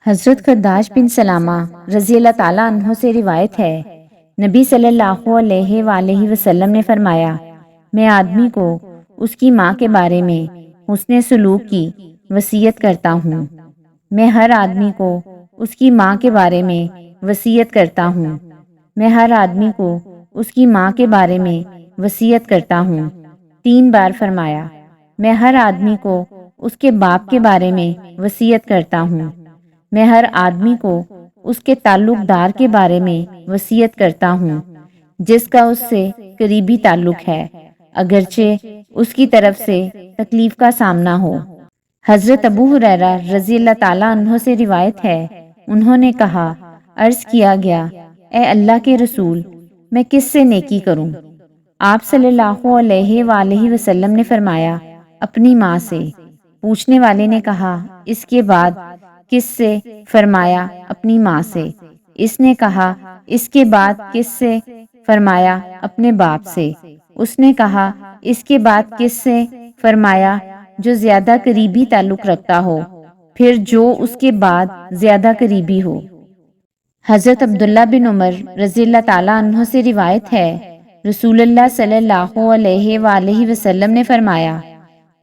حضرت خداش بن سلامہ رضی اللہ تعالیٰ عنہ سے روایت ہے، نبی صلی اللہ علیہ وآلہ وسلم نے فرمایا، میں آدمی کو اس کی ماں کے بارے میں حسن سلوک کی وصیت کرتا ہوں۔ میں ہر آدمی کو اس کی ماں کے بارے میں وصیت کرتا ہوں۔ میں ہر آدمی کو اس کی ماں کے بارے میں وصیت کرتا ہوں۔ 3 بار فرمایا، میں ہر آدمی کو اس کے باپ کے بارے میں وصیت کرتا ہوں۔ میں ہر آدمی کو اس کے تعلق دار کے بارے میں وصیت کرتا ہوں جس کا اس سے قریبی تعلق ہے، اگرچہ اس کی طرف سے تکلیف کا سامنا ہو۔ حضرت ابو ہریرہ رضی اللہ تعالیٰ عنہ سے روایت ہے، انہوں نے کہا، عرض کیا گیا، اے اللہ کے رسول، میں کس سے نیکی کروں؟ آپ صلی اللہ علیہ وآلہ وسلم نے فرمایا، اپنی ماں سے۔ پوچھنے والے نے کہا، اس کے بعد کس سے؟ فرمایا، اپنی ماں سے۔ اس نے کہا، اس کے بعد کس سے؟ فرمایا، اپنے باپ سے۔ اس نے کہا، اس کے بعد کس سے؟ فرمایا، جو زیادہ قریبی تعلق رکھتا ہو، پھر جو اس کے بعد زیادہ قریبی ہو۔ حضرت عبداللہ بن عمر رضی اللہ تعالیٰ عنہ سے روایت ہے، رسول اللہ صلی اللہ علیہ وآلہ وسلم نے فرمایا،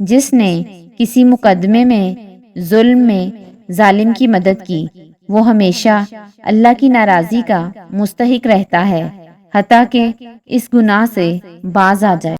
جس نے کسی مقدمے میں ظلم میں ظالم کی مدد کی، وہ ہمیشہ اللہ کی ناراضی کا مستحق رہتا ہے، حتیٰ کہ اس گناہ سے باز آ جائے۔